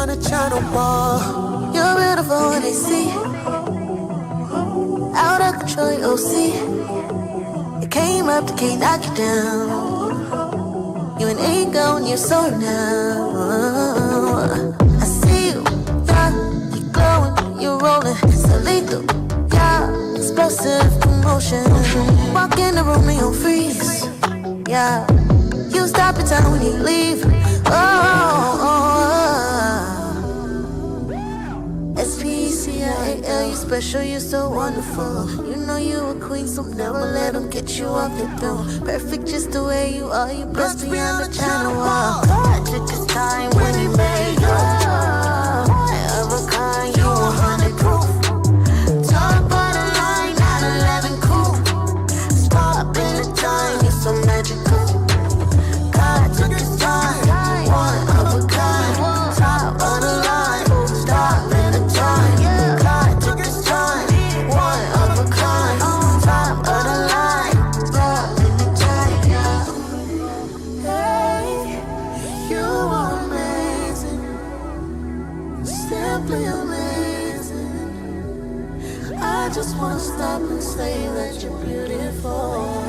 on a channel wall. You're beautiful when they see. Out of control, you'll see. You came up to can't knock you down. You an ego and you're so now. I see you, yeah. You glowing, you're rolling. So lethal, yeah. Explosive commotion. Walk in the room and you'll freeze. Yeah. You stop in time when you leave. S-P-E-C-I-A-L, you special, you so wonderful. You know you a queen, so never let them get you off your throne. Perfect just the way you are, you blessed beyond the channel wall. God took his time when he made you. Of a kind, you 100 proof. Top of the line, 911 cool. Stop in the time, you're so magical. God took his time, one of a kind. Top of the line, stop in the time. God took his time, one of a kind. Top of the line, stop in the time. Hey, you are amazing, simply amazing. I just wanna stop and say that you're beautiful.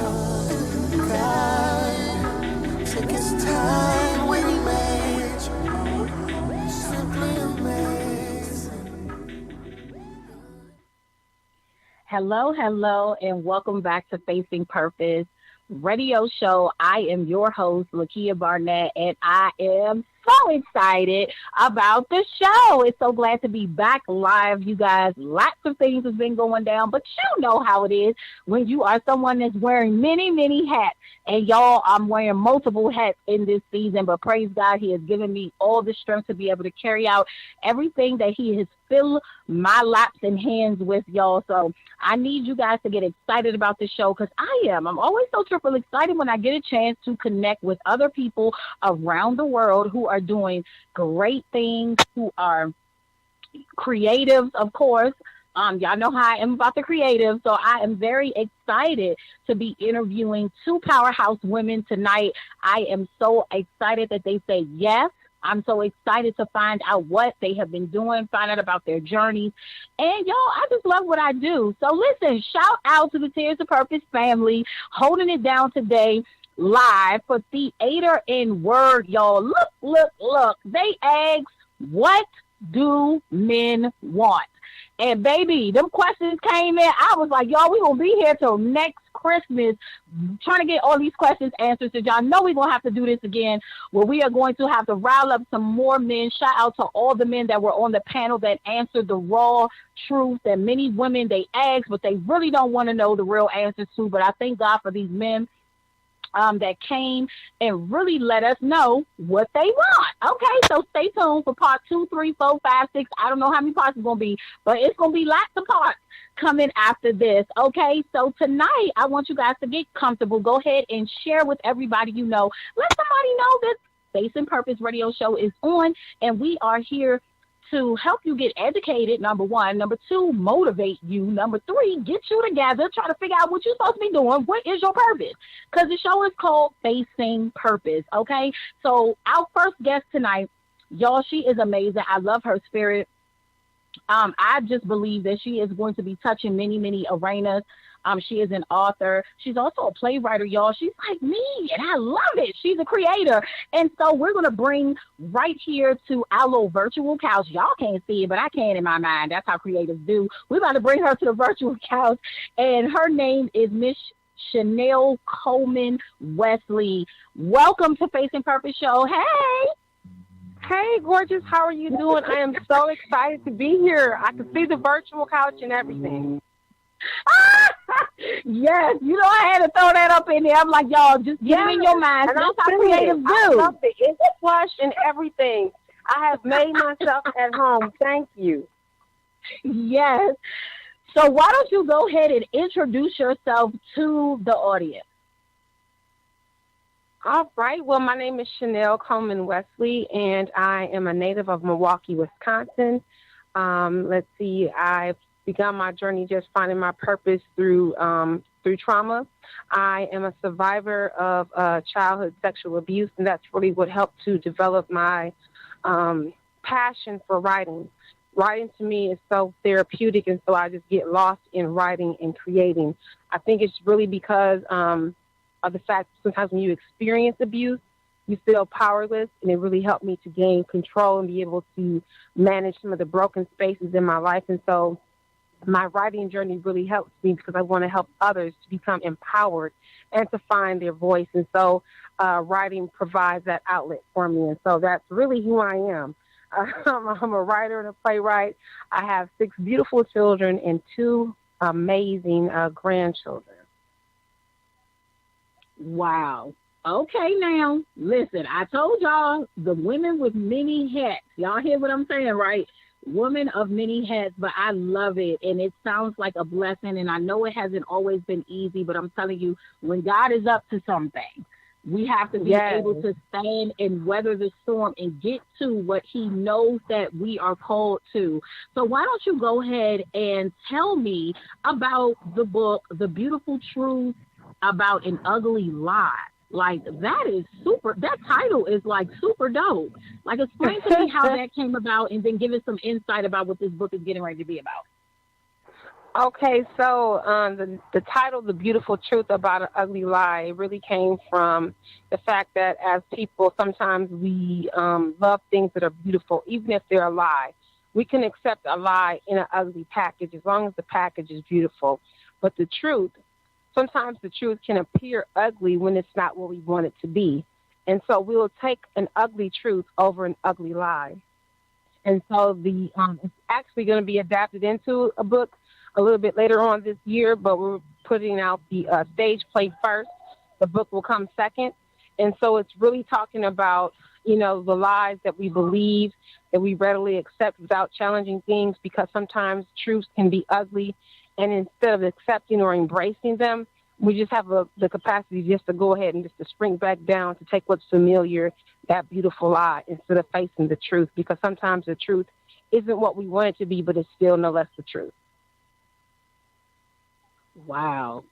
God took his time when he made you, simply amazing. Hello, and welcome back to Facing Purpose radio show. I am your host, Lakia Barnett, and I am so excited about the show. It's so glad to be back live, you guys. Lots of things have been going down, but you know how it is when you are someone that's wearing many, many hats. And y'all, I'm wearing multiple hats in this season, but praise God, he has given me all the strength to be able to carry out everything that he has filled my laps and hands with, y'all. So I need you guys to get excited about the show, because I am. I'm always so triple excited when I get a chance to connect with other people around the world who are doing great things, who are creatives, of course. Y'all know how I am about the creative, so I am very excited to be interviewing two powerhouse women tonight. I am so excited that they say yes. I'm so excited to find out what they have been doing, find out about their journeys. And y'all, I just love what I do. So listen, shout out to the Tears of Purpose family, holding it down today live for Theater in Word, y'all. Look. They asked, what do men want? And baby, them questions came in. I was like, y'all, we gonna be here till next Christmas trying to get all these questions answered. So y'all know we're gonna have to do this again, where we are going to have to rile up some more men. Shout out to all the men that were on the panel that answered the raw truth that many women they asked, but they really don't want to know the real answers to. But I thank God for these men that came and really let us know what they want. Okay, so stay tuned for part 2, 3, 4, 5, 6. I don't know how many parts it's going to be, but it's going to be lots of parts coming after this. Okay, so tonight I want you guys to get comfortable. Go ahead and share with everybody you know. Let somebody know that Facing Purpose radio show is on, and we are here to help you get educated, number one. Number two, motivate you. Number three, get you together, try to figure out what you're supposed to be doing. What is your purpose? Because the show is called Facing Purpose, okay? So our first guest tonight, y'all, she is amazing. I love her spirit. I just believe that she is going to be touching many, many arenas. She is an author. She's also a playwright, y'all. She's like me, and I love it. She's a creator. And so we're going to bring right here to our little virtual couch. Y'all can't see it, but I can in my mind. That's how creatives do. We're about to bring her to the virtual couch, and her name is Miss Chanel Coleman Wesley. Welcome to Facing Purpose Show. Hey. Hey, gorgeous. How are you doing? I am so excited to be here. I can see the virtual couch and everything. Yes, you know, I had to throw that up in there. I'm like, y'all, just get it in your mind. That's how creatives do. I love it. It's plush and everything. I have made myself at home. Thank you. Yes. So why don't you go ahead and introduce yourself to the audience? All right. Well, my name is Chanel Coleman Wesley, and I am a native of Milwaukee, Wisconsin. Let's see. I've begun my journey just finding my purpose through trauma. I am a survivor of childhood sexual abuse, and that's really what helped to develop my passion for writing. Writing to me is so therapeutic, and so I just get lost in writing and creating. I think it's really because of the fact that sometimes when you experience abuse, you feel powerless, and it really helped me to gain control and be able to manage some of the broken spaces in my life. And so my writing journey really helps me because I want to help others to become empowered and to find their voice. And so writing provides that outlet for me. And so that's really who I am. I'm a writer and a playwright. I have 6 beautiful children and 2 amazing grandchildren. Wow. Okay, now, listen, I told y'all the women with many hats. Y'all hear what I'm saying, right? Woman of many hats, but I love it. And it sounds like a blessing. And I know it hasn't always been easy, but I'm telling you, when God is up to something, we have to be able to stand and weather the storm and get to what he knows that we are called to. So why don't you go ahead and tell me about the book, The Beautiful Truth About an Ugly Lie. Like, that is super. That title is like super dope. Like, explain to me how that came about, and then give us some insight about what this book is getting ready to be about. Okay, so the title, The Beautiful Truth About an Ugly Lie, it really came from the fact that as people, sometimes we love things that are beautiful, even if they're a lie. We can accept a lie in an ugly package as long as the package is beautiful. But the truth, sometimes the truth can appear ugly when it's not what we want it to be. And so we'll take an ugly truth over an ugly lie. And so it's actually going to be adapted into a book a little bit later on this year, but we're putting out the stage play first. The book will come second. And so it's really talking about, the lies that we believe, that we readily accept without challenging things, because sometimes truths can be ugly. And instead of accepting or embracing them, we just have the capacity just to go ahead and just to shrink back down, to take what's familiar, that beautiful lie, instead of facing the truth, because sometimes the truth isn't what we want it to be, but it's still no less the truth. Wow.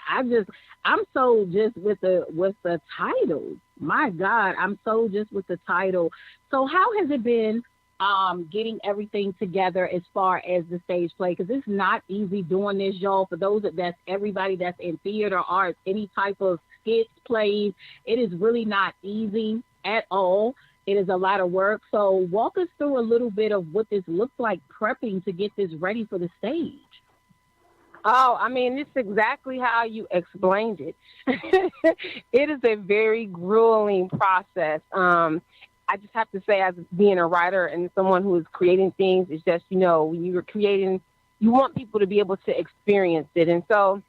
I'm so just with the title. My God, I'm so just with the title. So how has it been getting everything together as far as the stage play? Because it's not easy doing this, y'all. For those that's everybody that's in theater, art, any type of skits, plays, it is really not easy at all. It is a lot of work. So walk us through a little bit of what this looks like prepping to get this ready for the stage. Oh, I mean, it's exactly how you explained it. It is a very grueling process. I just have to say, as being a writer and someone who is creating things, it's just, when you're creating, you want people to be able to experience it. And so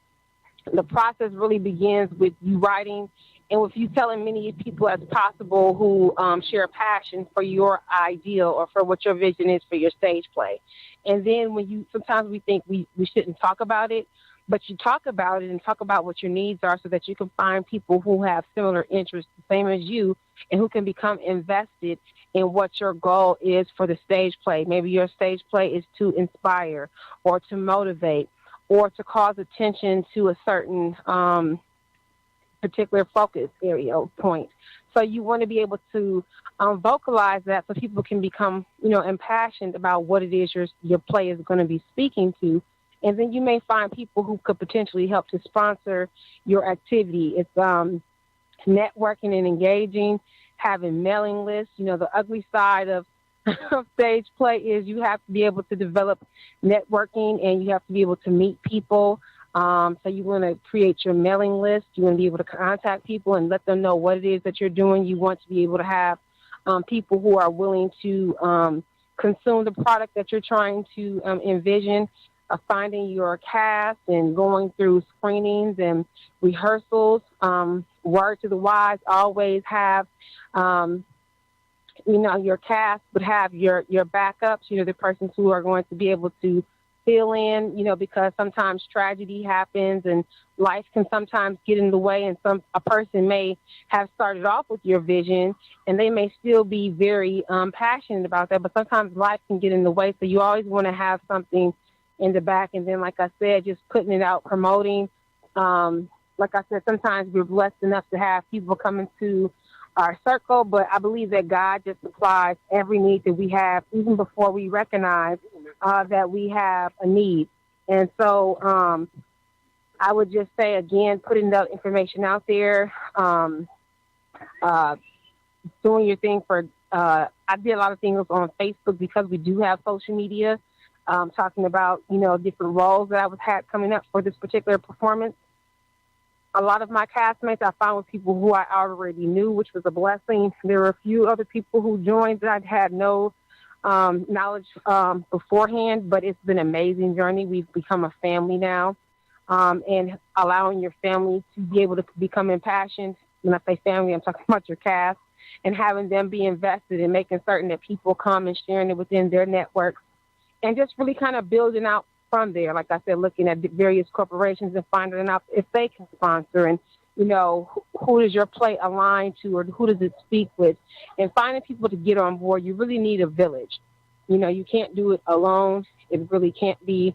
the process really begins with you writing and with you telling many people as possible who share a passion for your ideal or for what your vision is for your stage play. And then sometimes we think we shouldn't talk about it, but you talk about it and talk about what your needs are so that you can find people who have similar interests, the same as you, and who can become invested in what your goal is for the stage play. Maybe your stage play is to inspire or to motivate or to cause attention to a certain particular focus area or point. So you want to be able to vocalize that so people can become, impassioned about what it is your play is going to be speaking to. And then you may find people who could potentially help to sponsor your activity. It's networking and engaging, having mailing lists. The ugly side of stage play is you have to be able to develop networking and you have to be able to meet people. So you want to create your mailing list. You want to be able to contact people and let them know what it is that you're doing. You want to be able to have people who are willing to consume the product that you're trying to envision. Finding your cast and going through screenings and rehearsals. Word to the wise, always have, your cast would have your backups, the persons who are going to be able to fill in, because sometimes tragedy happens and life can sometimes get in the way, and a person may have started off with your vision and they may still be very passionate about that, but sometimes life can get in the way. So you always want to have something in the back. And then, like I said, just putting it out, promoting. Like I said, sometimes we're blessed enough to have people coming to our circle, but I believe that God just supplies every need that we have, even before we recognize that we have a need. And so I would just say, again, putting that information out there, uh, doing your thing for, I did a lot of things on Facebook because we do have social media, talking about, different roles that I was had coming up for this particular performance. A lot of my castmates I found were people who I already knew, which was a blessing. There were a few other people who joined that I had no knowledge beforehand, but it's been an amazing journey. We've become a family now, and allowing your family to be able to become impassioned. When I say family, I'm talking about your cast, and having them be invested in making certain that people come and sharing it within their networks, and just really kind of building out from there. Like I said, looking at various corporations and finding out if they can sponsor, and who does your play align to, or who does it speak with, and finding people to get on board. You really need a village. You can't do it alone. It really can't be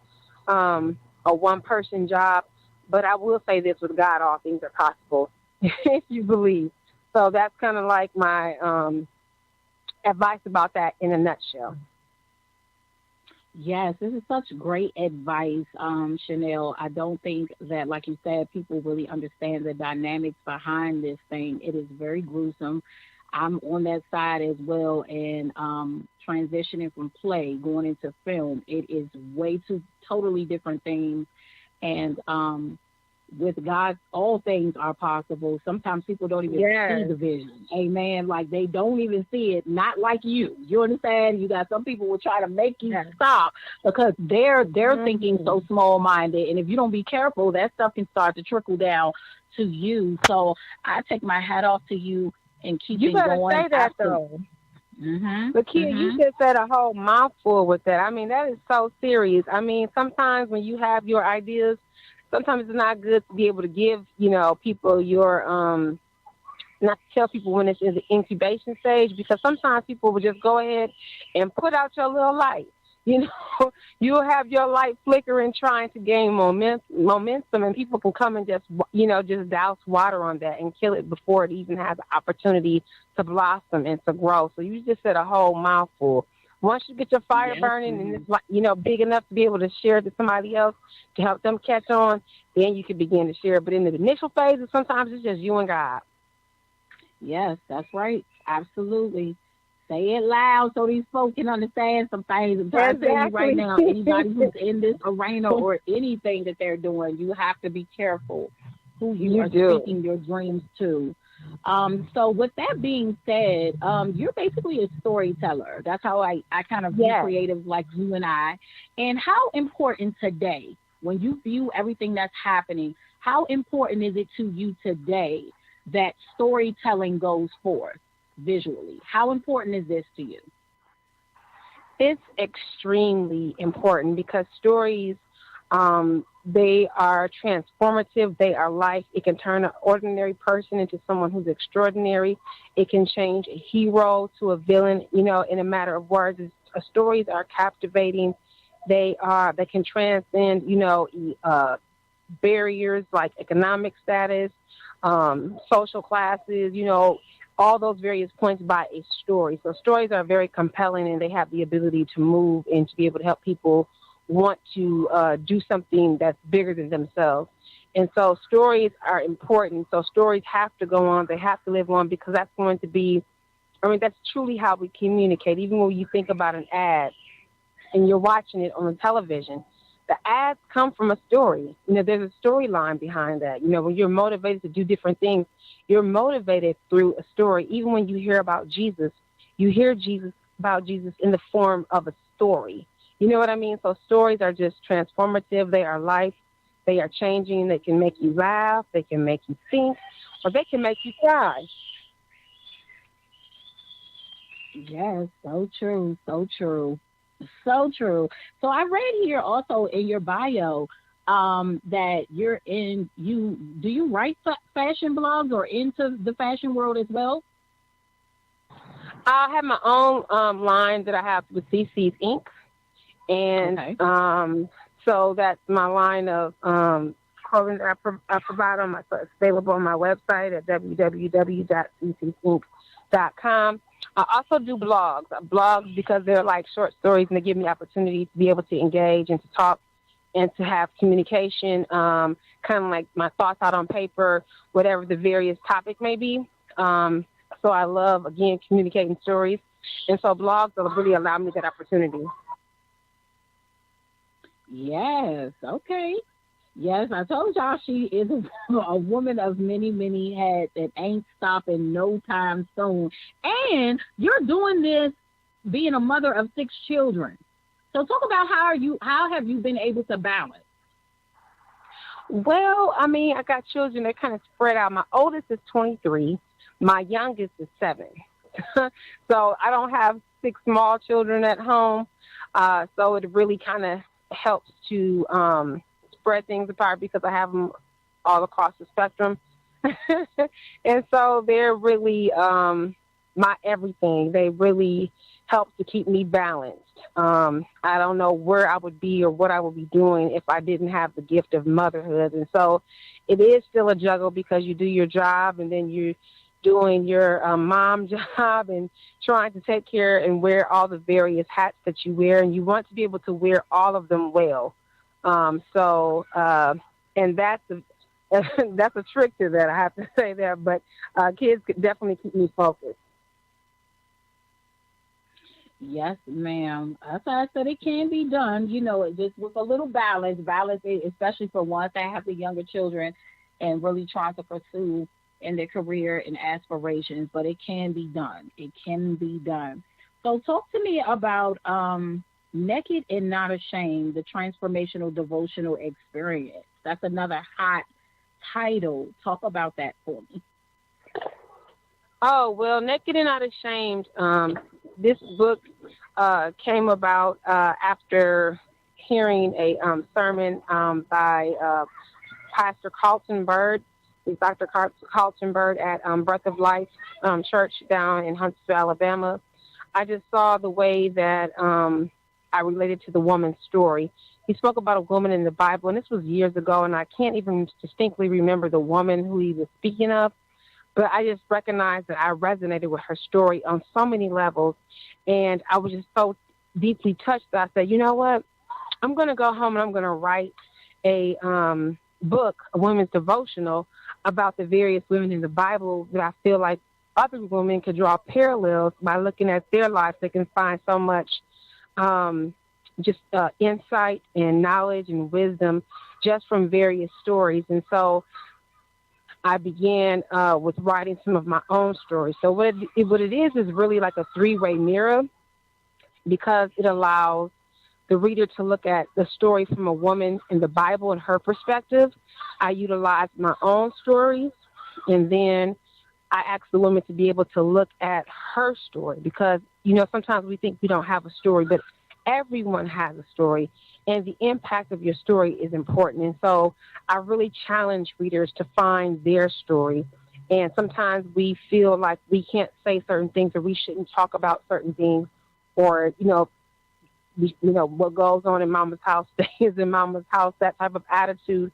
a one-person job. But I will say this: with God, all things are possible if you believe. So that's kind of like my advice about that in a nutshell. Yes, this is such great advice, Chanel. I don't think that, like you said, people really understand the dynamics behind this thing. It is very gruesome. I'm on that side as well, and transitioning from play, going into film, it is way two totally different things. And with God, all things are possible. Sometimes people don't even see the vision. Amen. Like they don't even see it. Not like you. You understand? You got some people will try to make you stop because they're thinking so small minded. And if you don't be careful, that stuff can start to trickle down to you. So I take my hat off to you and keep it going. You better say that though. Lakia, you just said a whole mouthful with that. I mean, that is so serious. I mean, sometimes when you have your ideas, sometimes it's not good to be able to give, people your, not to tell people when it's in the incubation stage, because sometimes people will just go ahead and put out your little light. You'll have your light flickering trying to gain momentum, and people can come and just douse water on that and kill it before it even has an opportunity to blossom and to grow. So you just said a whole mouthful. Once you get your fire burning and it's big enough to be able to share it to somebody else to help them catch on, then you can begin to share. But in the initial phases, sometimes it's just you and God. Yes, that's right. Absolutely. Say it loud so these folks can understand some things. I'm trying to tell you right now, anybody who's in this arena or anything that they're doing, you have to be careful who you are speaking your dreams to. So with that being said, you're basically a storyteller. That's how I kind of view creatives like you and I. And how important today, when you view everything that's happening, how important is it to you today that storytelling goes forth visually? How important is this to you? It's extremely important because stories, they are transformative. They are life. It can turn an ordinary person into someone who's extraordinary. It can change a hero to a villain, in a matter of words. Stories are captivating. They can transcend, barriers like economic status, social classes, all those various points by a story. So stories are very compelling, and they have the ability to move and to be able to help people want to do something that's bigger than themselves. And so stories are important. So stories have to go on. They have to live on, because that's going to be, that's truly how we communicate. Even when you think about an ad and you're watching it on the television, the ads come from a story. There's a storyline behind that. When you're motivated to do different things, you're motivated through a story. Even when you hear about Jesus, you hear about Jesus in the form of a story. You know what I mean? So stories are just transformative. They are life. They are changing. They can make you laugh. They can make you think, or they can make you cry. Yes, so true, so true. So true. So I read here also in your bio that do you write fashion blogs or into the fashion world as well? I have my own line that I have with CC's Inc. And so that's my line of clothing that I provide on so it's available on my website at www.ccpink.com. I also do blogs. Blogs because they're like short stories and they give me opportunity to be able to engage and to talk and to have communication, kind of like my thoughts out on paper, whatever the various topic may be. So I love, again, communicating stories. And so blogs will really allow me that opportunity. Yes. Okay. Yes, I told y'all she is a woman of many, many hats that ain't stopping no time soon. And you're doing this being a mother of 6 children. So talk about how have you been able to balance? Well, I mean, I got children that kind of spread out. My oldest is 23. My youngest is 7. So I don't have 6 small children at home. So it really kind of helps to spread things apart because I have them all across the spectrum. And so they're really my everything. They really help to keep me balanced. I don't know where I would be or what I would be doing if I didn't have the gift of motherhood. And so it is still a juggle because you do your job and then you're doing your mom job and trying to take care and wear all the various hats that you wear. And you want to be able to wear all of them well. And that's a trick to that, I have to say that. But kids could definitely keep me focused. Yes, ma'am. As I said, it can be done, just with a little balance, especially for ones that have the younger children and really trying to pursue in their career and aspirations, but it can be done. It can be done. So talk to me about Naked and Not Ashamed, the transformational devotional experience. That's another hot title. Talk about that for me. Oh, well, Naked and Not Ashamed, this book came about after hearing a sermon by Pastor Carlton Bird. He's Dr. Carlton Bird at Breath of Life Church down in Huntsville, Alabama. I just saw the way that I related to the woman's story. He spoke about a woman in the Bible, and this was years ago, and I can't even distinctly remember the woman who he was speaking of. But I just recognized that I resonated with her story on so many levels. And I was just so deeply touched that I said, you know what? I'm going to go home and I'm going to write a book, a women's devotional, about the various women in the Bible that I feel like other women could draw parallels by looking at their lives. They can find so much insight and knowledge and wisdom just from various stories. And so I began with writing some of my own stories. So what it is really like a 3-way mirror because it allows the reader to look at the story from a woman in the Bible and her perspective. I utilize my own stories, and then I ask the woman to be able to look at her story because, sometimes we think we don't have a story, but everyone has a story. And the impact of your story is important. And so I really challenge readers to find their story. And sometimes we feel like we can't say certain things or we shouldn't talk about certain things or, what goes on in mama's house stays in mama's house, that type of attitude.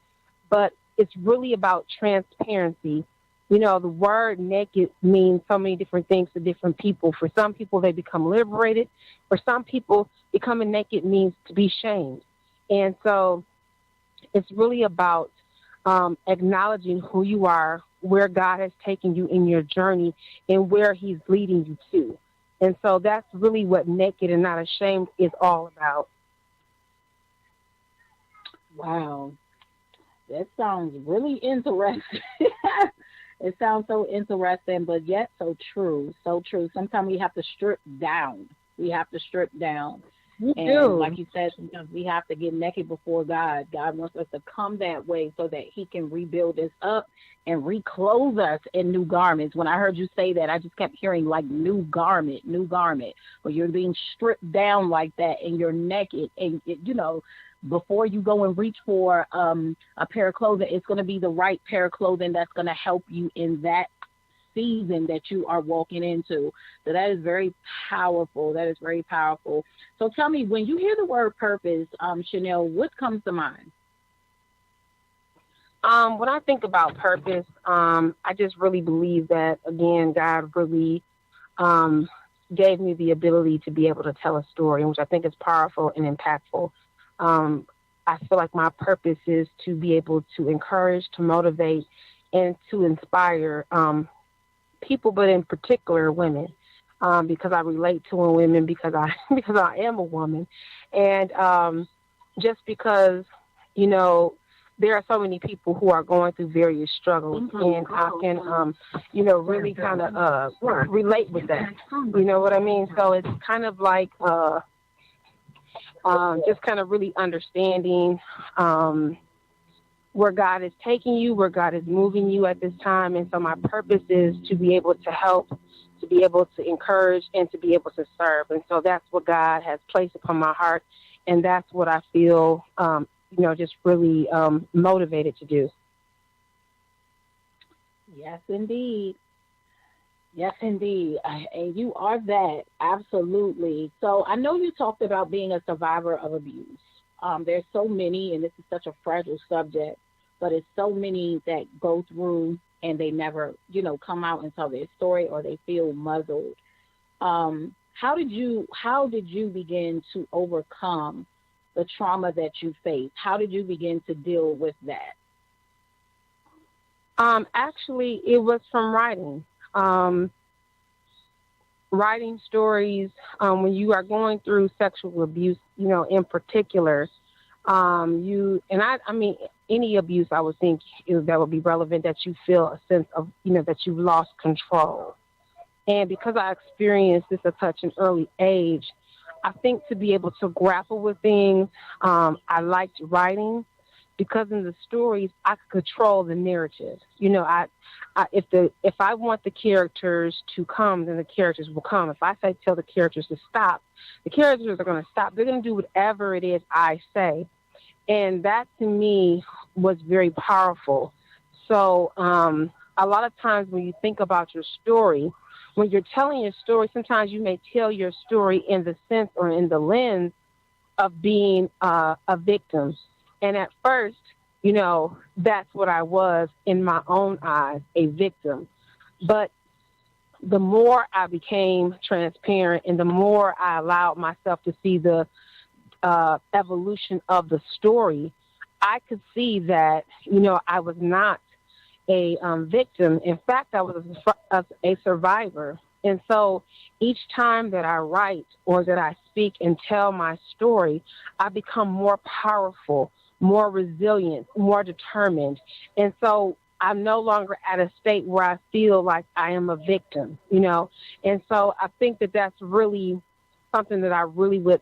But it's really about transparency. The word naked means so many different things to different people. For some people, they become liberated. For some people, becoming naked means to be shamed. And so it's really about acknowledging who you are, where God has taken you in your journey, and where he's leading you to. And so that's really what Naked and Not Ashamed is all about. Wow. That sounds really interesting. It sounds so interesting, but yet so true. So true. Sometimes we have to strip down. You and do. like you said, we have to get naked before God. God wants us to come that way so that he can rebuild us up and reclothe us in new garments. When I heard you say that, I just kept hearing like new garment. When you're being stripped down like that and you're naked and, before you go and reach for a pair of clothing, it's going to be the right pair of clothing that's going to help you in that season that you are walking into. So that is very powerful. So tell me, when you hear the word purpose, Chanel, what comes to mind? When I think about purpose, I just really believe that, again, God really um, gave me the ability to be able to tell a story, which I think is powerful and impactful. Um, I feel like my purpose is to be able to encourage, to motivate, and to inspire people, but in particular women, because I relate to women because I because I am a woman, and just because you know there are so many people who are going through various struggles, and I can really kind of relate with that. You know what I mean? So it's kind of like just kind of really understanding. Where God is taking you, where God is moving you at this time. And so my purpose is to be able to help, to be able to encourage, and to be able to serve. And so that's what God has placed upon my heart. And that's what I feel, just really motivated to do. Yes, indeed. Yes, indeed. And you are that. Absolutely. So I know you talked about being a survivor of abuse. There's so many, and this is such a fragile subject, but it's so many that go through and they never, come out and tell their story, or they feel muzzled. How did you begin to overcome the trauma that you faced? How did you begin to deal with that? Actually, it was from writing. Um, Writing stories when you are going through sexual abuse, in particular, I mean, any abuse, I would think that would be relevant, that you feel a sense of, that you've lost control. And because I experienced this at such an early age, I think to be able to grapple with things, I liked writing because in the stories I could control the narrative. If I want the characters to come, then the characters will come. If I say tell the characters to stop, the characters are going to stop. They're going to do whatever it is I say, and that to me was very powerful. So a lot of times when you think about your story, when you're telling your story, sometimes you may tell your story in the sense or in the lens of being a victim. And at first, that's what I was in my own eyes, a victim. But the more I became transparent and the more I allowed myself to see the evolution of the story, I could see that, I was not a victim. In fact, I was a survivor. And so each time that I write or that I speak and tell my story, I become more powerful, more resilient, more determined. And so I'm no longer at a state where I feel like I am a victim. And so I think that that's really something that I really would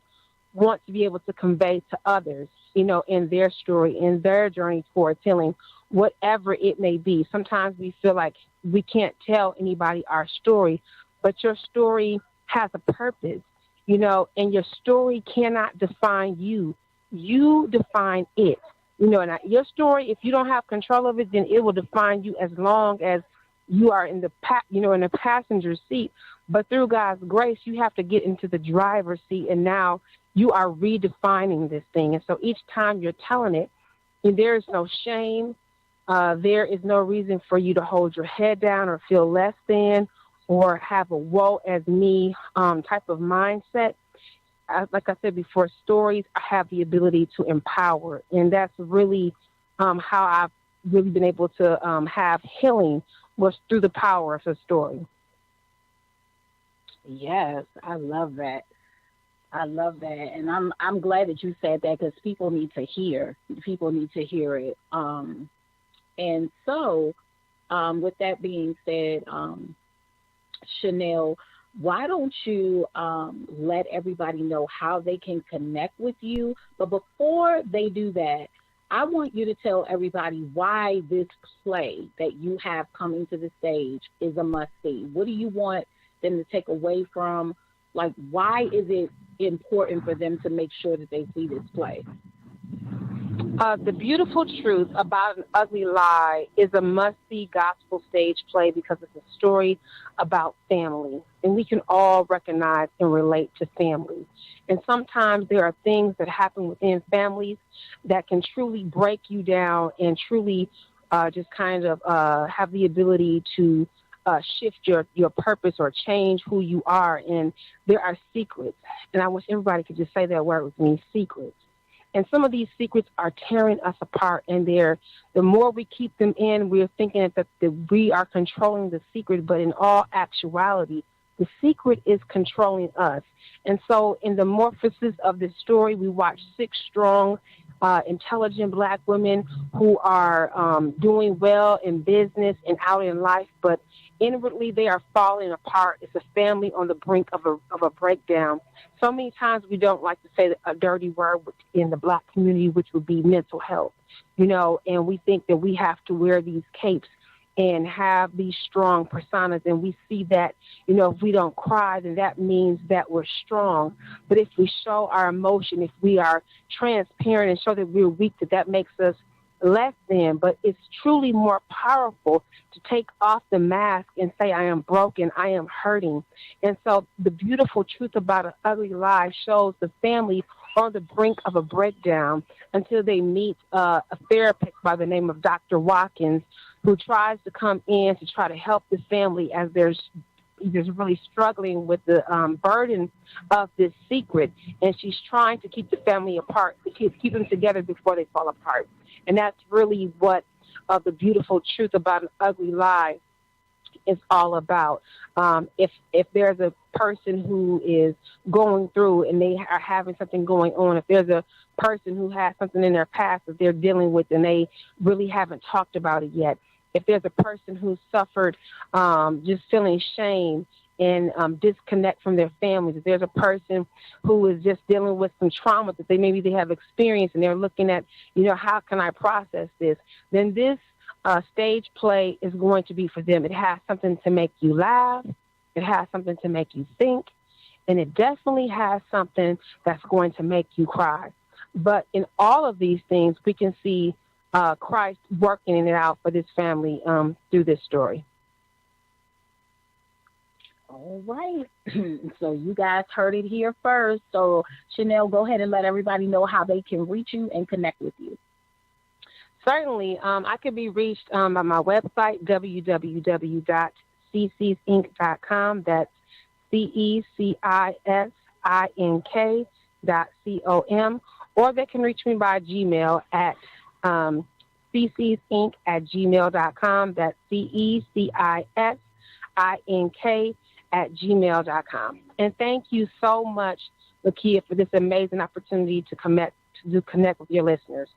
want to be able to convey to others, in their story, in their journey towards healing, whatever it may be. Sometimes we feel like we can't tell anybody our story, but your story has a purpose, and your story cannot define you. You define it. And your story, if you don't have control of it, then it will define you as long as you are in in the passenger seat. But through God's grace, you have to get into the driver's seat, and now you are redefining this thing. And so each time you're telling it, and there is no shame. There is no reason for you to hold your head down or feel less than or have a woe as me type of mindset. Like I said before, stories have the ability to empower. And that's really how I've really been able to have healing, was through the power of a story. Yes, I love that. I love that, and I'm glad that you said that because people need to hear it. And so, with that being said, Chanel, why don't you let everybody know how they can connect with you? But before they do that, I want you to tell everybody why this play that you have coming to the stage is a must see. What do you want them to take away from? Like, why is it important for them to make sure that they see this play? The Beautiful Truth About an Ugly Lie is a must-see gospel stage play because it's a story about family, and we can all recognize and relate to families. And sometimes there are things that happen within families that can truly break you down and truly just kind of have the ability to shift your purpose or change who you are. And there are secrets. And I wish everybody could just say that word with me, secrets. And some of these secrets are tearing us apart. And the more we keep them in, we're thinking that we are controlling the secret. But in all actuality, the secret is controlling us. And so in the morphosis of this story, we watch 6 strong, intelligent Black women who are doing well in business and out in life, but inwardly they are falling apart. It's a family on the brink of a breakdown. So many times we don't like to say a dirty word in the Black community, which would be mental health, and we think that we have to wear these capes and have these strong personas. And we see that, if we don't cry, then that means that we're strong. But if we show our emotion, if we are transparent and show that we're weak, that makes us less than. But it's truly more powerful to take off the mask and say, I am broken, I am hurting. And so the beautiful truth about An Ugly Lie shows the family on the brink of a breakdown until they meet a therapist by the name of Dr. Watkins, who tries to come in to try to help the family as they're just really struggling with the burden of this secret. And she's trying to keep the family apart, to keep them together before they fall apart. And that's really what the beautiful truth about An Ugly Lie is all about. If there's a person who is going through and they are having something going on, if there's a person who has something in their past that they're dealing with and they really haven't talked about it yet, if there's a person who suffered just feeling shame and disconnect from their families, if there's a person who is just dealing with some trauma that maybe they have experienced and they're looking at, how can I process this? Then this stage play is going to be for them. It has something to make you laugh. It has something to make you think. And it definitely has something that's going to make you cry. But in all of these things, we can see Christ working it out for this family through this story. All right. So you guys heard it here first. So Chanel, go ahead and let everybody know how they can reach you and connect with you. Certainly. I can be reached by my website, www.ccsinc.com. That's CECISINK.com. Or they can reach me by Gmail at ccsinc@gmail.com. That's CECISINK@gmail.com. And thank you so much, Lakia, for this amazing opportunity to connect with your listeners.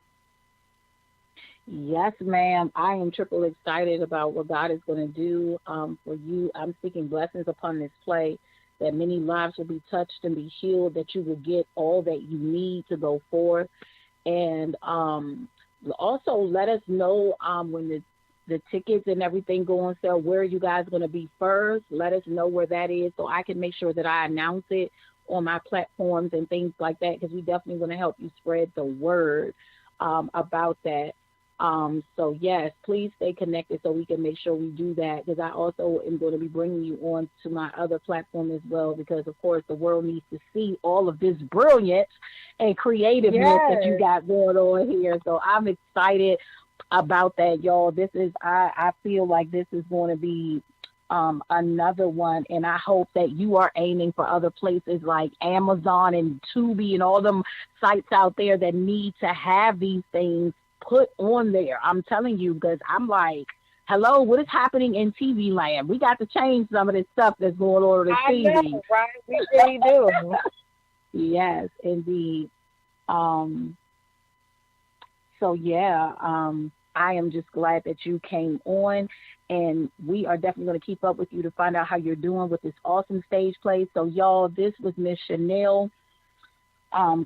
Yes, ma'am. I am triple excited about what God is going to do for you. I'm speaking blessings upon this play, that many lives will be touched and be healed, that you will get all that you need to go forth. And also let us know when the tickets and everything go on sale, where you guys are going to be first. Let us know where that is so I can make sure that I announce it on my platforms and things like that, because we definitely want to help you spread the word about that. So yes, please stay connected so we can make sure we do that, because I also am going to be bringing you on to my other platform as well, because of course the world needs to see all of this brilliance and creativeness that you got going on here. So I'm excited about that, y'all. This is, I feel like this is going to be another one, and I hope that you are aiming for other places like Amazon and Tubi and all them sites out there that need to have these things put on there. I'm telling you, because I'm like, hello, what is happening in TV land? We got to change some of this stuff that's going on in TV. I know, right? We really do. Yes, indeed. So yeah, I am just glad that you came on, and we are definitely going to keep up with you to find out how you're doing with this awesome stage play. So y'all, this was Miss Chanel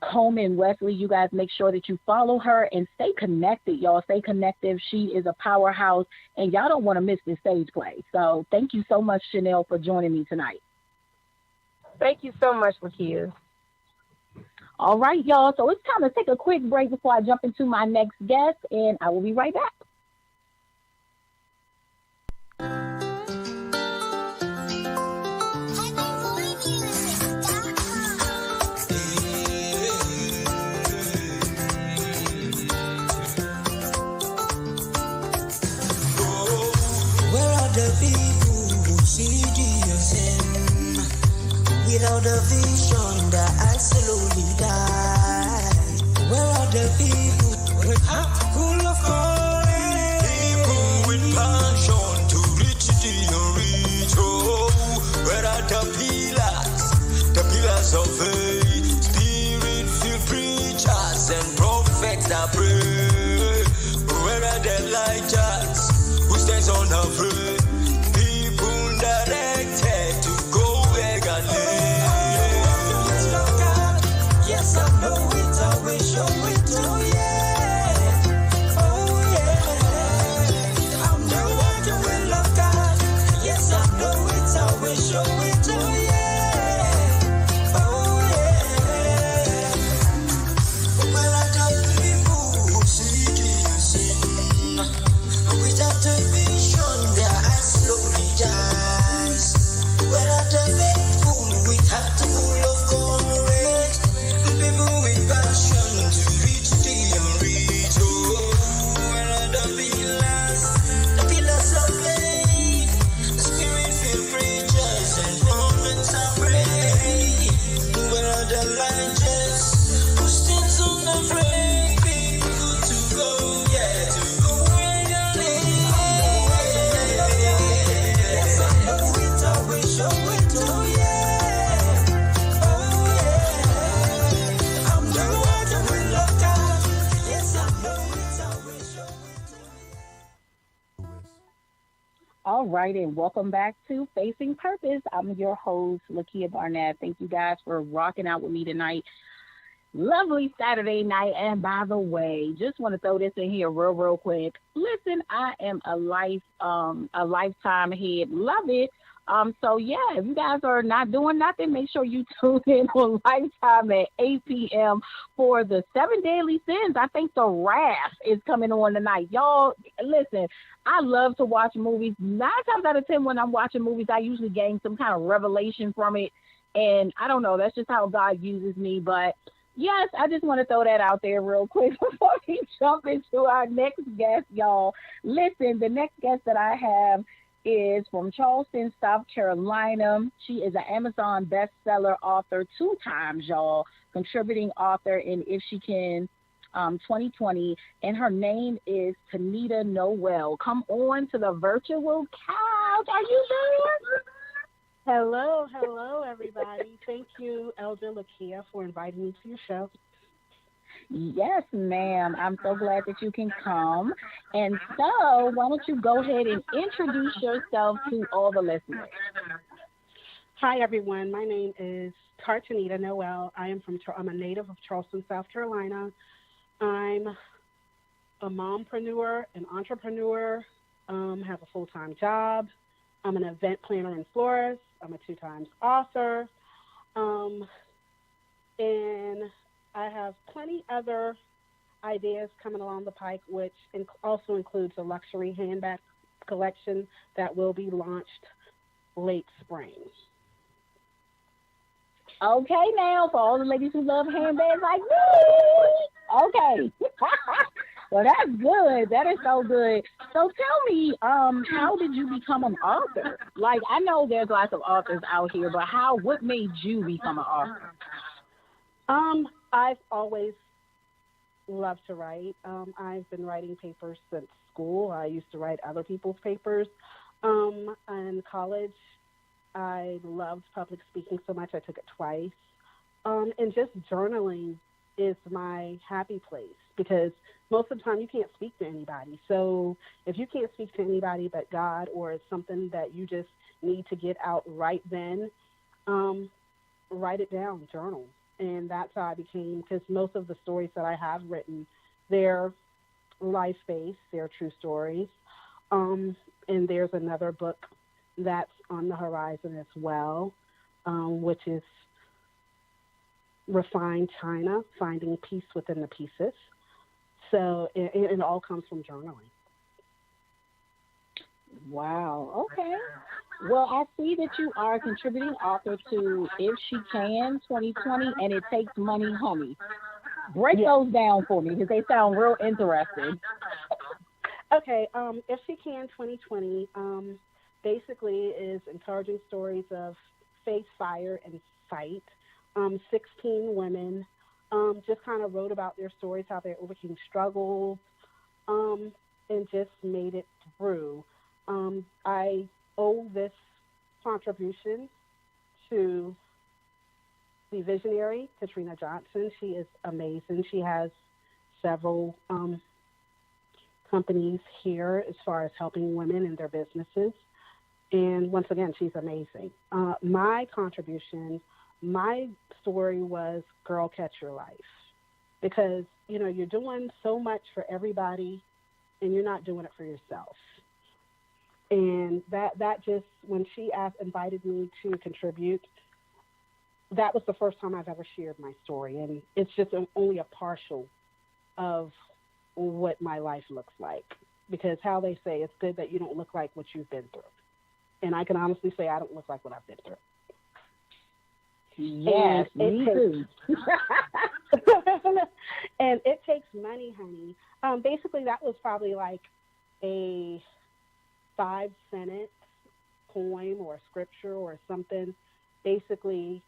Coleman Wesley. You guys make sure that you follow her and stay connected, y'all. Stay connected. She is a powerhouse, and y'all don't want to miss this stage play. So thank you so much, Chanel, for joining me tonight. Thank you so much, Lakia. All right, y'all. So it's time to take a quick break before I jump into my next guest, and I will be right back. the vision that I slowly die? Where are the people with heart full of courage? People with passion to reach the unreach. Oh, where are the pillars of faith? Spirit-filled preachers and prophets that pray. Where are the lighters who stands unafraid? People directed to go where God leads. Yes, I know it, I will show it, oh yeah. Oh yeah. I'm the one who will love God. Yes, I know it, I will show it, oh yeah. Oh yeah. Well, I got people who seeking sin. Without a vision, their eyes slowly dies. Well, I got people with heart full of courage. People with passion to reach the unreached. Oh, where are the pillars of faith? The spirit-filled preachers and prophets I pray. Where are the righteous who stands unafraid? People to go, yeah, to go where God leads. Yes, I know it, I will show it, oh yeah. Oh yeah. I'm the one who will love God. Yes, I know it, I will show it, oh yeah. All right, and welcome back to Facing Purpose. I'm your host, Lakia Barnett. Thank you guys for rocking out with me tonight. Lovely Saturday night. And by the way, just want to throw this in here real quick. Listen, I am a lifetime head. Love it. So yeah, if you guys are not doing nothing, make sure you tune in on Lifetime at 8 p.m. for the 7 Deadly Sins. I think The Wrath is coming on tonight. Y'all, listen, I love to watch movies. 9 times out of 10 when I'm watching movies, I usually gain some kind of revelation from it. And I don't know, that's just how God uses me. But yes, I just want to throw that out there real quick before we jump into our next guest, y'all. Listen, the next guest that I have is from Charleston, South Carolina. She is an Amazon bestseller author 2 times, y'all, contributing author in If She Can 2020, and her name is Tanita Noel. Come on to the virtual couch. Are you there? Hello, everybody. Thank you, Elder Lakia, for inviting me to your show. Yes, ma'am. I'm so glad that you can come. And so, why don't you go ahead and introduce yourself to all the listeners? Hi, everyone. My name is Tartanita Noel. I'm a native of Charleston, South Carolina. I'm a mompreneur, an entrepreneur, have a full-time job. I'm an event planner and florist. I'm a 2 times author. And I have plenty other ideas coming along the pike, which also includes a luxury handbag collection that will be launched late spring. Okay, now, for all the ladies who love handbags like me. Okay. Well, that's good. That is so good. So tell me, how did you become an author? Like, I know there's lots of authors out here, but what made you become an author? I've always loved to write. I've been writing papers since school. I used to write other people's papers. In college, I loved public speaking so much I took it twice. And just journaling is my happy place because most of the time you can't speak to anybody. So if you can't speak to anybody but God, or it's something that you just need to get out right then, write it down, journal. And that's how I became, because most of the stories that I have written, they're life-based, they're true stories. And there's another book that's on the horizon as well, which is Refined China, Finding Peace Within the Pieces. So it all comes from journaling. Wow. Okay. Well, I see that you are a contributing author to If She Can 2020, and It Takes Money, Honey. Break those down for me because they sound real interesting. Okay. If She Can 2020 basically is encouraging stories of faith, fire, and site. 16 women just kind of wrote about their stories, how they overcame struggles, um, and just made it through. I owe this contribution to the visionary, Katrina Johnson. She is amazing. She has several companies here as far as helping women in their businesses. And once again, she's amazing. My contribution, my story was Girl Catch Your Life. Because, you're doing so much for everybody and you're not doing it for yourself. And that just, when she invited me to contribute, that was the first time I've ever shared my story. And it's just only a partial of what my life looks like. Because how they say it's good that you don't look like what you've been through. And I can honestly say I don't look like what I've been through. Yes, me too. And it takes money, honey. Basically, that was probably like a 5-sentence poem or a scripture or something, basically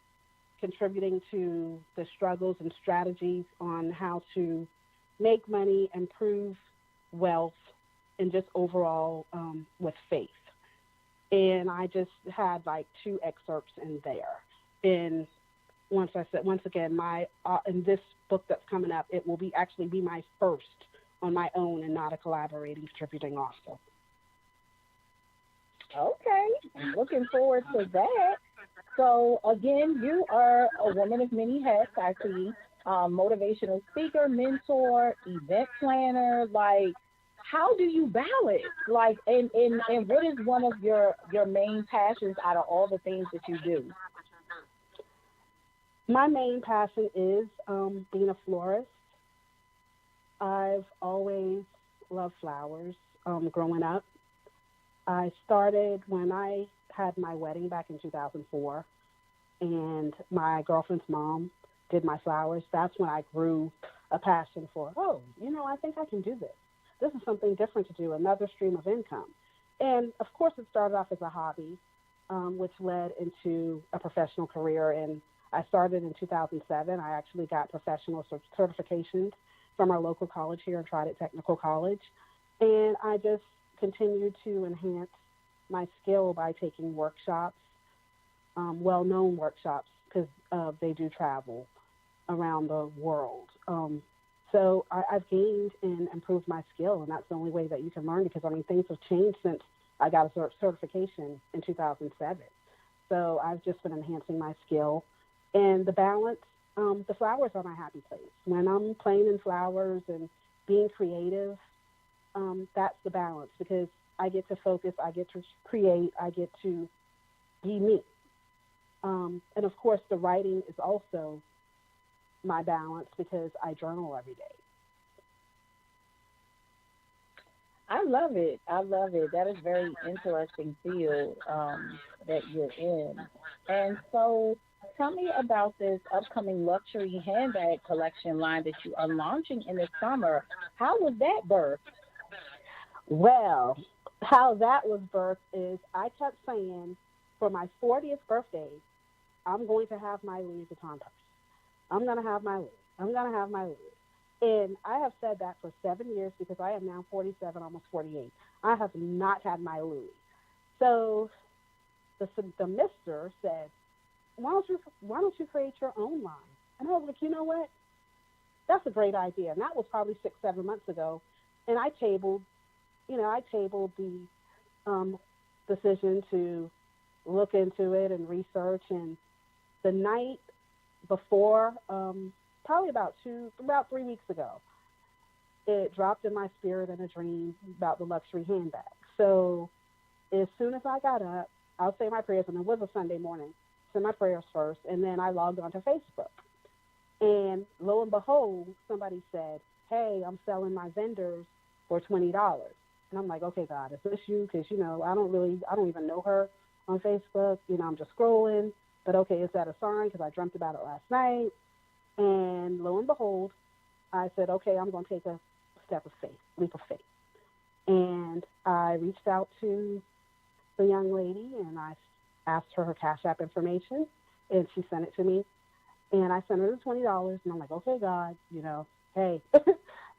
contributing to the struggles and strategies on how to make money, improve wealth, and just overall with faith. And I just had like 2 excerpts in there. And once again, my in this book that's coming up, it will actually be my first on my own and not a collaborating, contributing author. Okay, I'm looking forward to that. So again, you are a woman of many hats. I see, motivational speaker, mentor, event planner. Like, how do you balance? Like, and what is one of your main passions out of all the things that you do? My main passion is being a florist. I've always loved flowers growing up. I started when I had my wedding back in 2004, and my girlfriend's mom did my flowers. That's when I grew a passion for, I think I can do this. This is something different to do, another stream of income. And, of course, it started off as a hobby, which led into a professional career. And I started in 2007. I actually got professional certifications from our local college here, Trident Technical College. And I just continued to enhance my skill by taking workshops, well-known workshops, because they do travel around the world. So I've gained and improved my skill, and that's the only way that you can learn, because, things have changed since I got a certification in 2007. So I've just been enhancing my skill. And the balance, the flowers are my happy place. When I'm playing in flowers and being creative, that's the balance, because I get to focus, I get to create, I get to be me. And, of course, the writing is also my balance, because I journal every day. I love it. I love it. That is very interesting field that you're in. And so tell me about this upcoming luxury handbag collection line that you are launching in the summer. How was that birthed? Well, how that was birthed is I kept saying, for my 40th birthday, I'm going to have my Louis Vuitton purse. I'm going to have my Louis. I'm going to have my Louis. And I have said that for 7 years, because I am now 47, almost 48. I have not had my Louis. So the mister said, why don't you create your own line? And I was like, you know what? That's a great idea. And that was probably 6-7 months ago. And I tabled the decision to look into it and research. And the night before, probably about 3 weeks ago, it dropped in my spirit in a dream about the luxury handbag. So as soon as I got up, I'll say my prayers, and it was a Sunday morning, said my prayers first, and then I logged onto Facebook. And lo and behold, somebody said, hey, I'm selling my vendors for $20. And I'm like, okay, God, is this you? Because, I don't even know her on Facebook. I'm just scrolling. But, okay, is that a sign? Because I dreamt about it last night. And lo and behold, I said, okay, I'm going to take a leap of faith. And I reached out to the young lady, and I asked her Cash App information. and she sent it to me. And I sent her the $20, and I'm like, okay, God, hey.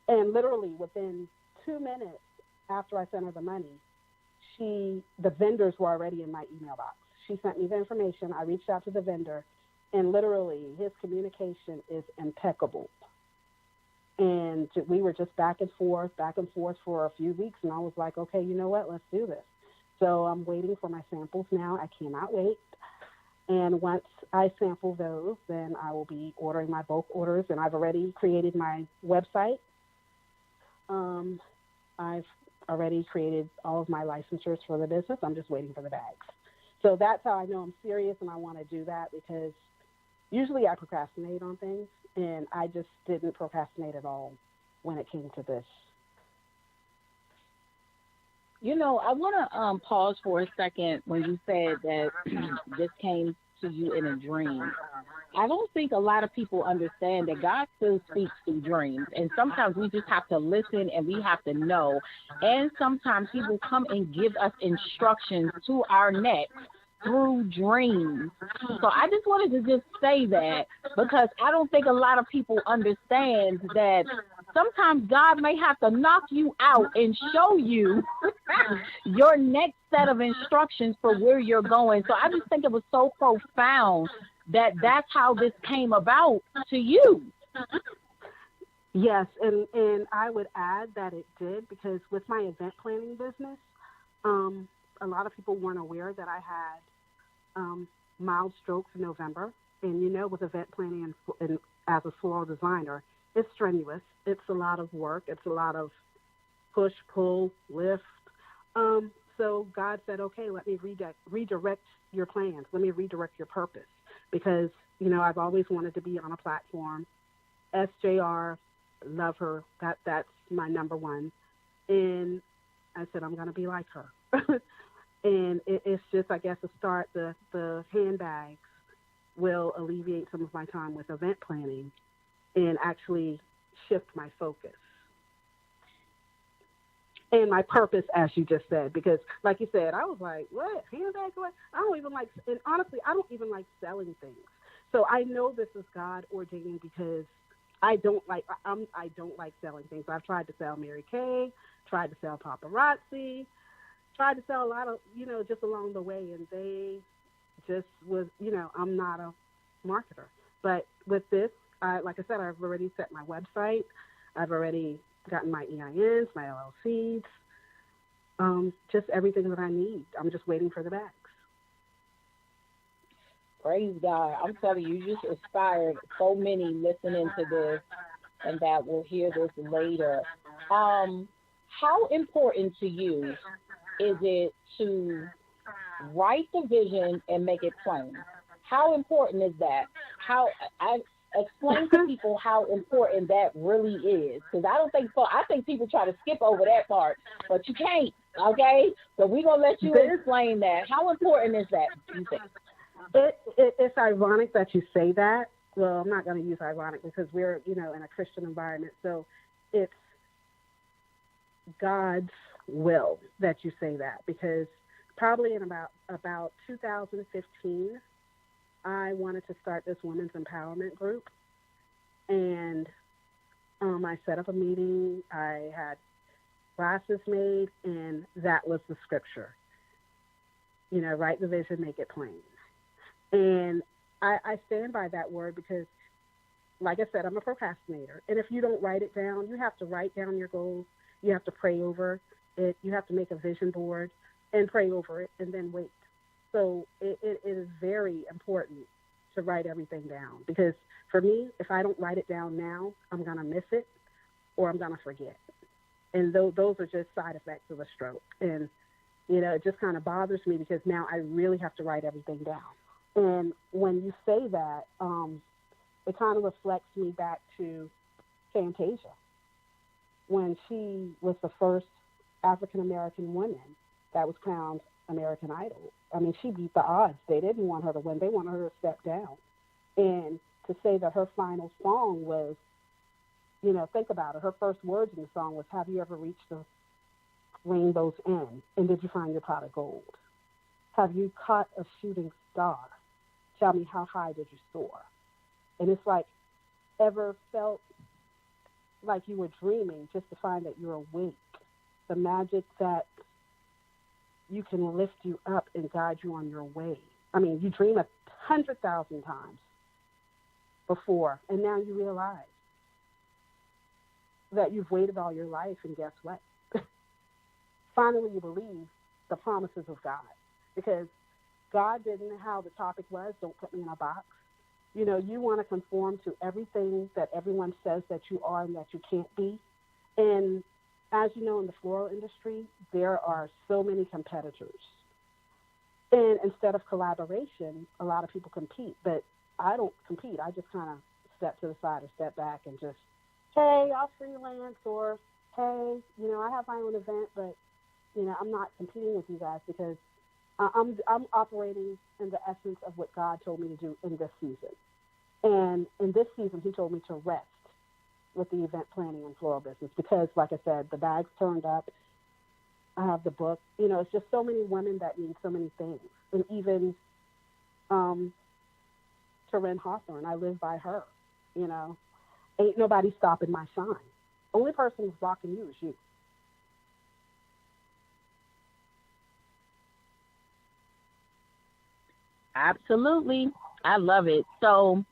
And literally within 2 minutes after I sent her the money, the vendors were already in my email box. She sent me the information. I reached out to the vendor, and literally his communication is impeccable. And we were just back and forth for a few weeks, and I was like, okay, you know what? Let's do this. So I'm waiting for my samples now. I cannot wait. And once I sample those, then I will be ordering my bulk orders, and I've already created my website. I've already created all of my licensures for the business. I'm just waiting for the bags. So that's how I know I'm serious and I want to do that, because usually I procrastinate on things, and I just didn't procrastinate at all when it came to this. I want to pause for a second when you said that this came to you in a dream. I don't think a lot of people understand that God still speaks through dreams, and sometimes we just have to listen and we have to know. And sometimes He will come and give us instructions to our next through dreams. So I just wanted to just say that, because I don't think a lot of people understand that sometimes God may have to knock you out and show you your next set of instructions for where you're going. So I just think it was so profound that that's how this came about to you. Yes, and I would add that it did, because with my event planning business, a lot of people weren't aware that I had mild strokes in November. And, with event planning and as a floral designer, it's strenuous. It's a lot of work. It's a lot of push, pull, lift. So God said, okay, let me redirect your plans. Let me redirect your purpose. Because, I've always wanted to be on a platform. SJR, love her. That's my number one. And I said, I'm going to be like her. And it's just, I guess, a start. The handbags will alleviate some of my time with event planning and actually shift my focus and my purpose, as you just said. Because, like you said, I was like, what? Handbags? What? I don't even like, and honestly, I don't even like selling things. So I know this is God ordained, because I don't like selling things. I've tried to sell Mary Kay, tried to sell paparazzi, tried to sell a lot of, just along the way, and they just was, I'm not a marketer. But with this, like I said, I've already set my website. I've already gotten my EINs, my LLCs, just everything that I need. I'm just waiting for the bags. Praise God. I'm telling you, you just inspired so many listening to this and that will hear this later. How important to you is it to write the vision and make it plain? How important is that? How I explain to people how important that really is, because I think people try to skip over that part, but you can't. Okay, so we're gonna let you explain that. How important is that, you think? It's ironic that you say that. Well, I'm not going to use ironic, because we're, in a Christian environment. So it's God's will that you say that, because probably in about 2015, I wanted to start this women's empowerment group. And I set up a meeting. I had glasses made, and that was the scripture. Write the vision, make it plain. And I stand by that word, because, like I said, I'm a procrastinator. And if you don't write it down, you have to write down your goals. You have to pray over it. You have to make a vision board and pray over it, and then wait. So it is very important to write everything down, because for me, if I don't write it down now, I'm going to miss it or I'm going to forget. And those are just side effects of a stroke. And, it just kind of bothers me, because now I really have to write everything down. And when you say that, it kind of reflects me back to Fantasia, when she was the first African-American woman that was crowned American Idol. I mean, she beat the odds. They didn't want her to win. They wanted her to step down. And to say that her final song was, think about it. Her first words in the song was, have you ever reached the rainbow's end? And did you find your pot of gold? Have you caught a shooting star? tell me, how high did you soar? And it's like, ever felt like you were dreaming just to find that you're awake? The magic that you can lift you up and guide you on your way. I mean, you dream 100,000 times before, and now you realize that you've waited all your life, and guess what? Finally, you believe the promises of God, because God didn't, how the topic was, don't put me in a box. You know, you want to conform to everything that everyone says that you are and that you can't be. And as you know, in the floral industry, there are so many competitors. And instead of collaboration, a lot of people compete. But I don't compete. I just kind of step to the side or step back and just, hey, I'll freelance, or, hey, you know, I have my own event, but, you know, I'm not competing with you guys, because I'm operating in the essence of what God told me to do in this season. And in this season, he told me to rest with the event planning and floral business, because, like I said, the bag's turned up. I have the book. You know, it's just so many women that need so many things. And even Taryn Hawthorne, I live by her, you know. Ain't nobody stopping my shine. Only person who's blocking you is you. Absolutely. I love it. So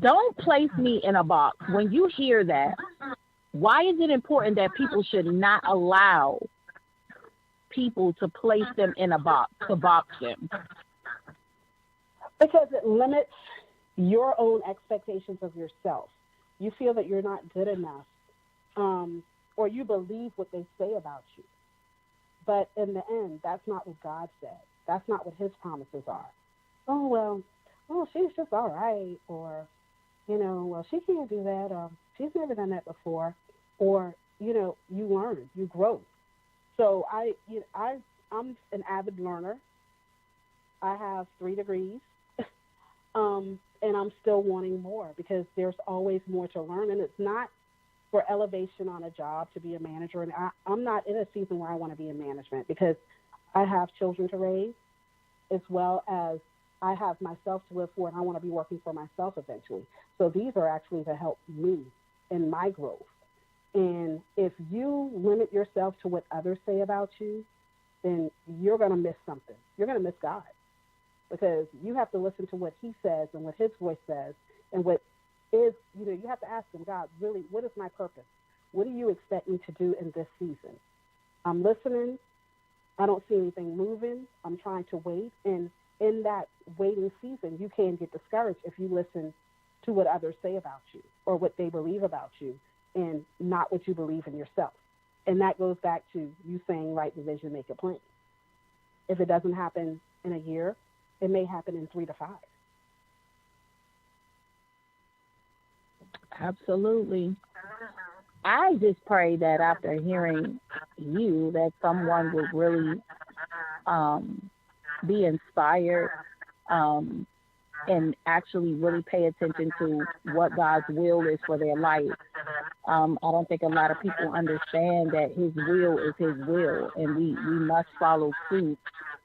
don't place me in a box. When you hear that, why is it important that people should not allow people to place them in a box, to box them? Because it limits your own expectations of yourself. You feel that you're not good enough, or you believe what they say about you. But in the end, that's not what God said. That's not what his promises are. Oh, well, she's just all right. Or, you know, well, she can't do that. She's never done that before. Or, you know, you learn, you grow. So I'm an avid learner. I have 3 degrees, and I'm still wanting more, because there's always more to learn. And it's not for elevation on a job to be a manager. And I'm not in a season where I want to be in management, because I have children to raise, as well as I have myself to live for, and I want to be working for myself eventually. So these are actually to help me in my growth. And if you limit yourself to what others say about you, then you're going to miss something. You're going to miss God, because you have to listen to what he says and what his voice says, and what is, you know, you have to ask him, God, really, what is my purpose? What do you expect me to do in this season? I'm listening. I don't see anything moving. I'm trying to wait. And in that waiting season, you can get discouraged if you listen to what others say about you, or what they believe about you, and not what you believe in yourself. And that goes back to you saying, write the vision, make it plain. If it doesn't happen in a year, it may happen in 3 to 5. Absolutely. I just pray that after hearing you, that someone would really be inspired, and actually really pay attention to what God's will is for their life. I don't think a lot of people understand that his will is his will, and we must follow suit,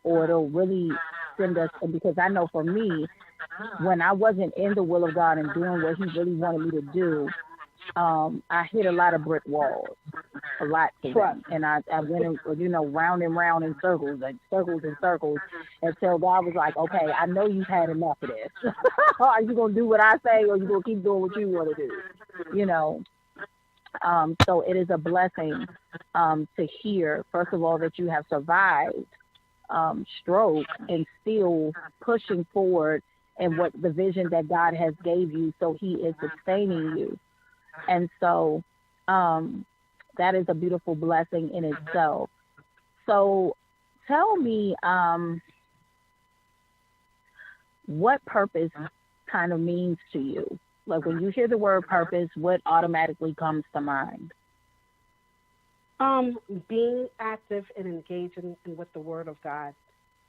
or it'll really send us. Because I know for me, when I wasn't in the will of God and doing what he really wanted me to do, I hit a lot of brick walls, a lot to them. And I went, you know, round and round in circles, like circles and circles, until God was like, okay, I know you've had enough of this. Are you going to do what I say, or are you going to keep doing what you want to do? You know, so it is a blessing to hear, first of all, that you have survived stroke and still pushing forward and what the vision that God has gave you. So he is sustaining you. And so that is a beautiful blessing in itself. So tell me what purpose kind of means to you. Like when you hear the word purpose, what automatically comes to mind? Being active and engaging in what the Word of God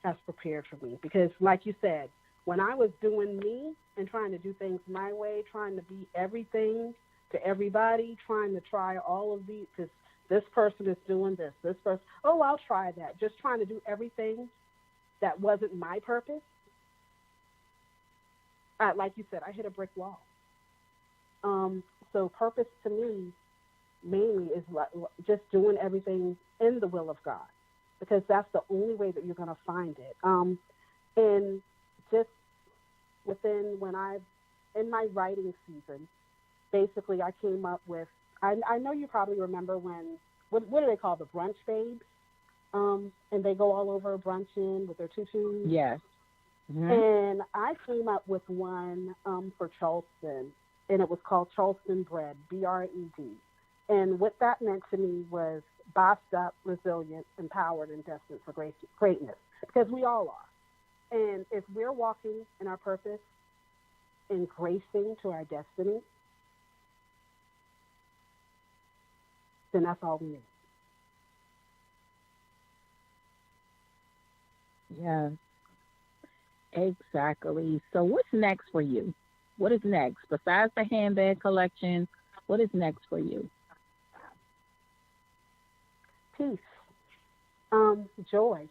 has prepared for me. Because like you said, when I was doing me and trying to do things my way, trying to be everything to everybody, trying to try all of these, because this person is doing this person, oh, I'll try that. Just trying to do everything that wasn't my purpose. like you said, I hit a brick wall. So purpose to me mainly is just doing everything in the will of God, because that's the only way that you're going to find it. And just within in my writing season, basically I came up with, I know you probably remember when, what do they call the brunch babes? And they go all over brunching with their tutus. Yes. Mm-hmm. And I came up with one for Charleston, and it was called Charleston Bread, BRED. And what that meant to me was bossed up, resilient, empowered, and destined for greatness, because we all are. And if we're walking in our purpose and gracing to our destiny, then that's all we need. Yes, exactly. So what's next for you? What is next? Besides the handbag collection, what is next for you? Peace, joy,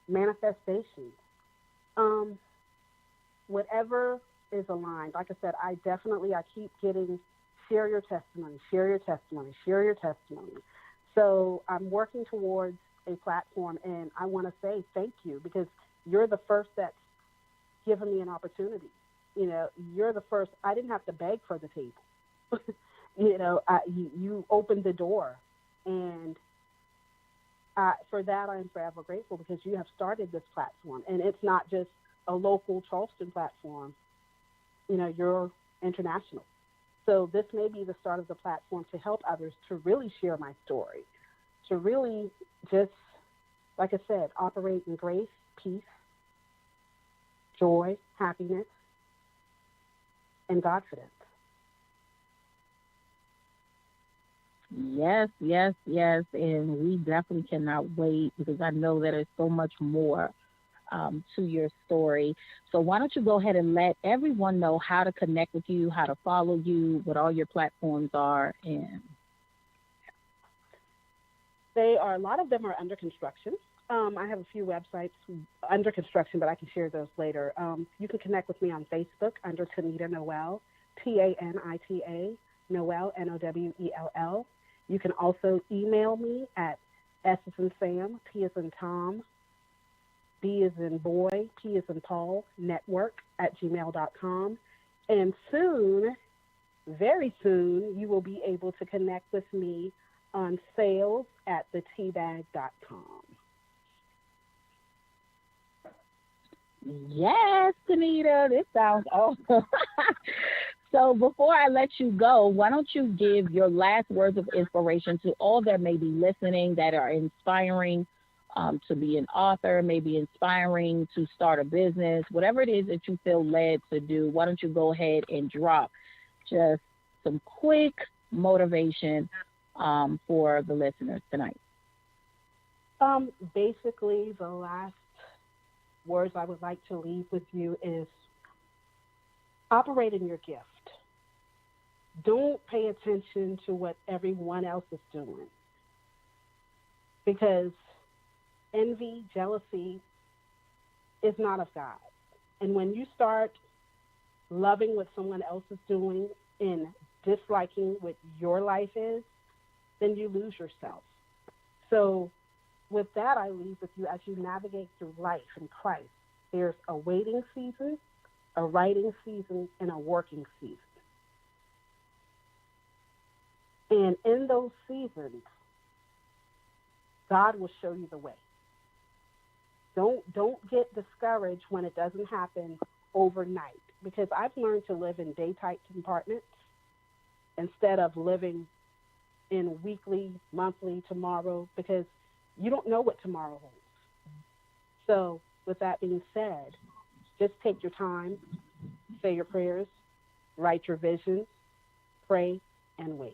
manifestation, whatever is aligned. Like I said, I keep getting share your testimony, share your testimony, share your testimony. So I'm working towards a platform, and I want to say thank you, because you're the first that's given me an opportunity. You know, you're the first. I didn't have to beg for the table. You opened the door, and for that I am forever grateful, because you have started this platform, and it's not just a local Charleston platform. You know, you're international. So this may be the start of the platform to help others to really share my story, to really just, like I said, operate in grace, peace, joy, happiness, and confidence. Yes, yes, yes. And we definitely cannot wait, because I know that there's so much more to your story. So why don't you go ahead and let everyone know how to connect with you, how to follow you, what all your platforms are. And a lot of them are under construction. I have a few websites under construction, but I can share those later. You can connect with me on Facebook under Tanita Noel, Tanita, Noel, Nowell. You can also email me at S as in Sam, T as in Tom, B as in boy, P as in Paul, network at gmail.com. And soon, very soon, you will be able to connect with me on sales at theteabag.com. yes, Tanita, this sounds awesome. So before I let you go, why don't you give your last words of inspiration to all that may be listening, that are inspiring to be an author, maybe inspiring to start a business, whatever it is that you feel led to do. Why don't you go ahead and drop just some quick motivation for the listeners tonight? Basically, the last words I would like to leave with you is operate in your gift. Don't pay attention to what everyone else is doing, because envy, jealousy is not of God. And when you start loving what someone else is doing and disliking what your life is, then you lose yourself. So with that, I leave with you as you navigate through life in Christ. There's a waiting season, a writing season, and a working season. And in those seasons, God will show you the way. Don't get discouraged when it doesn't happen overnight, because I've learned to live in day-type compartments instead of living in weekly, monthly, tomorrow, because you don't know what tomorrow holds. So with that being said, just take your time, say your prayers, write your vision, pray, and wait.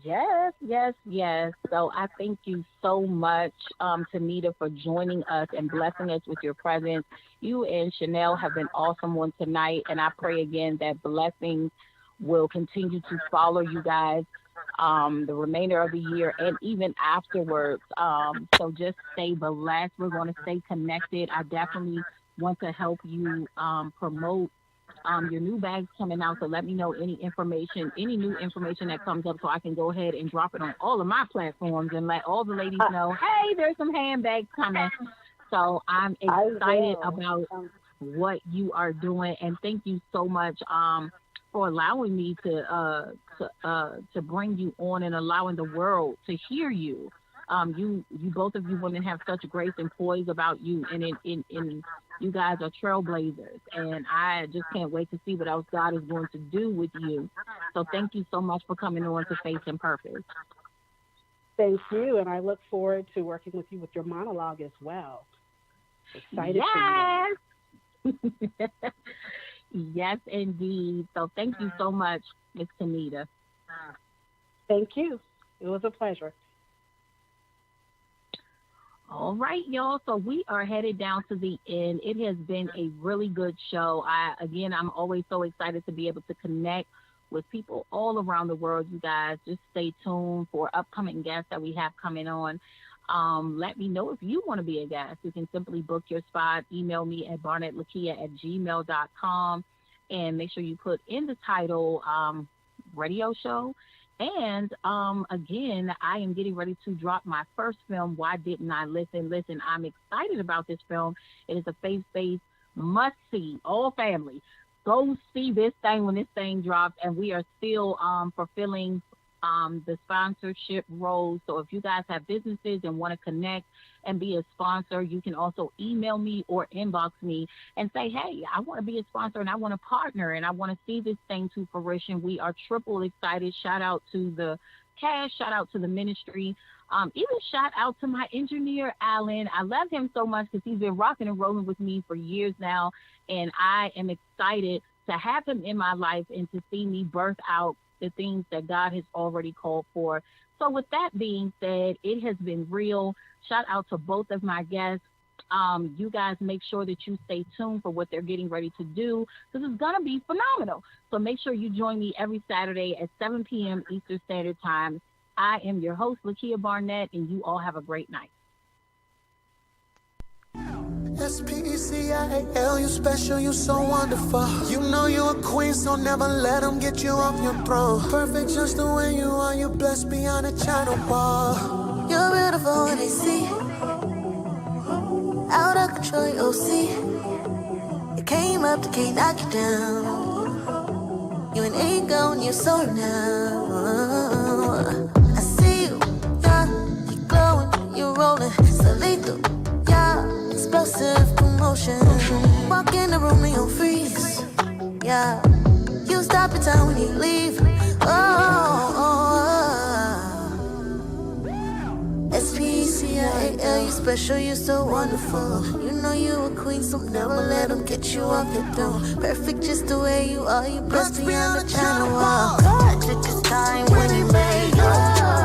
Yes, yes, yes. So I thank you so much, Tanita, for joining us and blessing us with your presence. You and Chanel have been awesome on tonight, and I pray again that blessings will continue to follow you guys the remainder of the year and even afterwards. So just stay blessed. We're going to stay connected. I definitely want to help you promote your new bags coming out. So let me know any information, any new information that comes up so I can go ahead and drop it on all of my platforms and let all the ladies know, hey, there's some handbags coming. So I'm excited about what you are doing. And thank you so much for allowing me to bring you on and allowing the world to hear you. You both of you women have such grace and poise about you, and you guys are trailblazers, and I just can't wait to see what else God is going to do with you. So thank you so much for coming on to Faith and Purpose. Thank you, and I look forward to working with you with your monologue as well. Excited for you. Yes, indeed. So thank you so much, Ms. Tanita. Thank you. It was a pleasure. All right, y'all. So we are headed down to the end. It has been a really good show. I'm always so excited to be able to connect with people all around the world. You guys just stay tuned for upcoming guests that we have coming on. Let me know if you want to be a guest. You can simply book your spot. Email me at barnettlakia@gmail.com and make sure you put in the title radio show. And again, I am getting ready to drop my first film, Why Didn't I Listen? Listen, I'm excited about this film. It is a faith-based must-see, all family. Go see this thing when this thing drops, and we are still fulfilling the sponsorship role. So if you guys have businesses and want to connect and be a sponsor, you can also email me or inbox me and say, hey, I want to be a sponsor and I want to partner and I want to see this thing to fruition. We are triple excited. Shout out to the cast, shout out to the ministry, even shout out to my engineer, Alan. I love him so much because he's been rocking and rolling with me for years now, and I am excited to have him in my life and to see me birth out the things that God has already called for. So with that being said, it has been real. Shout out to both of my guests. You guys make sure that you stay tuned for what they're getting ready to do, because it's going to be phenomenal. So make sure you join me every Saturday at 7 p.m. Eastern Standard Time. I am your host, Lakia Barnett, and you all have a great night. S-P-E-C-I-A-L, you special, you so wonderful. You know you a queen, so never let them get you off your throne. Perfect just the way you are, you blessed beyond a China wall. You're beautiful when they see, out of control, you'll see. You came up, they can't knock you down. You an ego and you're so now. I see you, yeah, you glowing, you rolling, so lethal. Explosive commotion. Walk in the room and you'll freeze. Yeah, you stop in time when you leave. S-P-E-C-I-A-L, you special, you so wonderful. You know you a queen, so never let them get you off your throne. Perfect just the way you are, you blessed beyond the China wall. God took his time when he made you.